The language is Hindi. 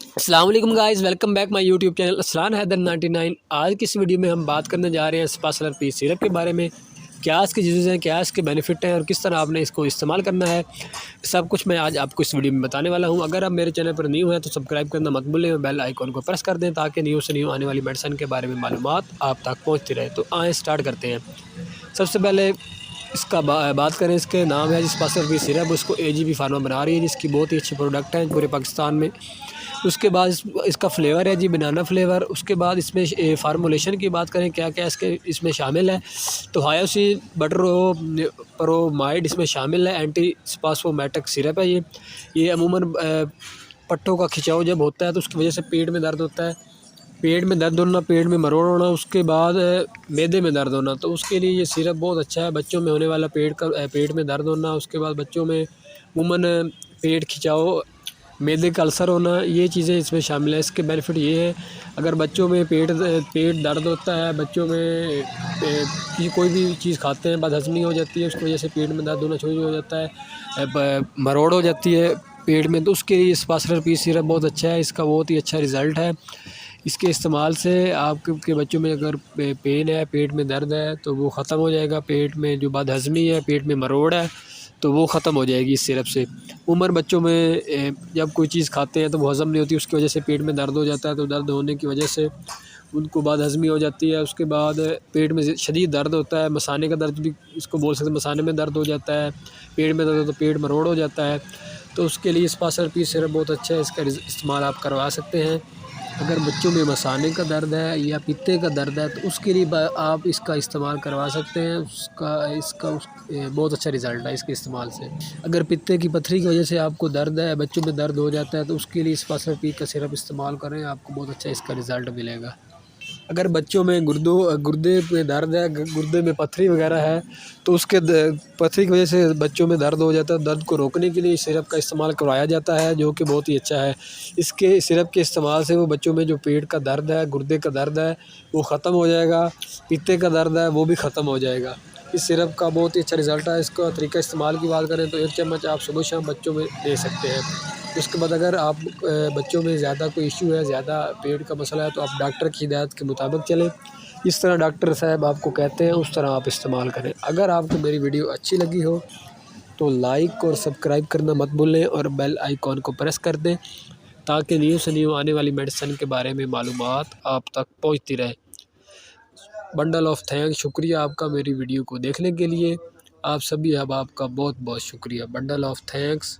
अस्सलाम वालेकुम guys, welcome back my YouTube channel Aslan Haider 99। आज की इस वीडियो में हम बात करने जा रहे हैं स्पासलर पी सिरप के बारे में। क्या इसकी चीज़ें हैं, क्या इसके बेनिफिट हैं और किस तरह आपने इसको इस्तेमाल करना है, सब कुछ मैं आज आपको इस वीडियो में बताने वाला हूं। अगर आप मेरे चैनल पर न्यू हैं तो सब्सक्राइब करना मत भूलें और बेल आइकॉन को प्रेस कर दें ताकि न्यू से न्यू आने वाली मेडिसिन के बारे में मालूमात आप तक पहुँचती रहे। तो आए स्टार्ट करते हैं। सबसे पहले इसका बात करें, इसके नाम है स्पासलर पी सिरप। उसको AGP फार्मा बना रही है, जिसकी बहुत ही अच्छी प्रोडक्ट है पूरे पाकिस्तान में। उसके बाद इसका फ्लेवर है जी बनाना फ्लेवर। उसके बाद इसमें फार्मूलेशन की बात करें, क्या क्या इसमें शामिल है, तो हायोसिन बटरोमाइड इसमें शामिल है। एंटी स्पास्मोमेटिक सिरप है ये अमूमन पट्टों का खिंचाव जब होता है तो उसकी वजह से पेट में दर्द होता है, पेट में दर्द होना, पेट में मरोड़ होना, उसके बाद मैदे में दर्द होना, तो उसके लिए ये सिरप बहुत अच्छा है। बच्चों में होने वाला पेट में दर्द होना, उसके बाद बच्चों में अमूमन पेट खिंचाव, मैदे का अल्सर होना, ये चीज़ें इसमें शामिल है। इसके बेनिफिट ये है, अगर बच्चों में पेट दर्द होता है, बच्चों में कोई भी चीज़ खाते हैं बदहज़मी हो जाती है, उसकी वजह से पेट में दर्द होना शुरू हो जाता है, मरोड़ हो जाती है पेट में, तो उसके लिए स्पासलर पी सिरप बहुत अच्छा है। इसका बहुत ही अच्छा रिज़ल्ट है। इसके इस्तेमाल से आपके बच्चों में अगर पेन है, पेट में दर्द है, तो वो ख़त्म हो जाएगा। पेट में जो बदहज़मी है, पेट में मरोड़ है, तो वो ख़त्म हो जाएगी इस सिरप से। उम्र बच्चों में जब कोई चीज़ खाते हैं तो वो हज़म नहीं होती, उसकी वजह से पेट में दर्द हो जाता है, तो दर्द होने की वजह से उनको बदहज़मी हो जाती है। उसके बाद पेट में शदीद दर्द होता है, मसाने का दर्द भी इसको बोल सकते हैं, मसाने में दर्द हो जाता है, पेट में दर्द हो तो पेट मरोड़ हो जाता है, तो उसके लिए स्पासलर पी सिरप बहुत अच्छा है। इसका इस्तेमाल आप करवा सकते हैं। अगर बच्चों में मसाने का दर्द है या पित्ते का दर्द है तो उसके लिए आप इसका इस्तेमाल करवा सकते हैं। बहुत अच्छा रिज़ल्ट है इसके इस्तेमाल से। अगर पित्ते की पथरी की वजह से आपको दर्द है, बच्चों में दर्द हो जाता है, तो उसके लिए स्पासलर पी का सिरप इस्तेमाल करें, आपको बहुत अच्छा इसका रिज़ल्ट मिलेगा। अगर बच्चों में गुर्दे में दर्द है, गुर्दे में पथरी वगैरह है, तो उसके पथरी की वजह से बच्चों में दर्द हो जाता है। दर्द को रोकने के लिए सिरप का इस्तेमाल करवाया जाता है, जो कि बहुत ही अच्छा है। इसके सिरप के इस्तेमाल से वो बच्चों में जो पेट का दर्द है, गुर्दे का दर्द है, वो ख़त्म हो जाएगा। पित्ते का दर्द है वो भी ख़त्म हो जाएगा। इस सिरप का बहुत ही अच्छा रिज़ल्ट है। इसका तरीका इस्तेमाल की बात करें तो 1 चम्मच आप सुबह शाम बच्चों में दे सकते हैं। उसके बाद अगर आप बच्चों में ज़्यादा कोई इश्यू है, ज़्यादा पेट का मसला है, तो आप डॉक्टर की हिदायत के मुताबिक चलें। इस तरह डॉक्टर साहब आपको कहते हैं उस तरह आप इस्तेमाल करें। अगर आपको मेरी वीडियो अच्छी लगी हो तो लाइक और सब्सक्राइब करना मत भूलें और बेल आइकॉन को प्रेस कर दें ताकि न्यू से न्यू आने वाली मेडिसिन के बारे में मालूमात आप तक पहुँचती रहे। बंडल ऑफ थैंक्स, शुक्रिया आपका मेरी वीडियो को देखने के लिए। आप सभी अब आपका बहुत बहुत शुक्रिया। Bundle of thanks.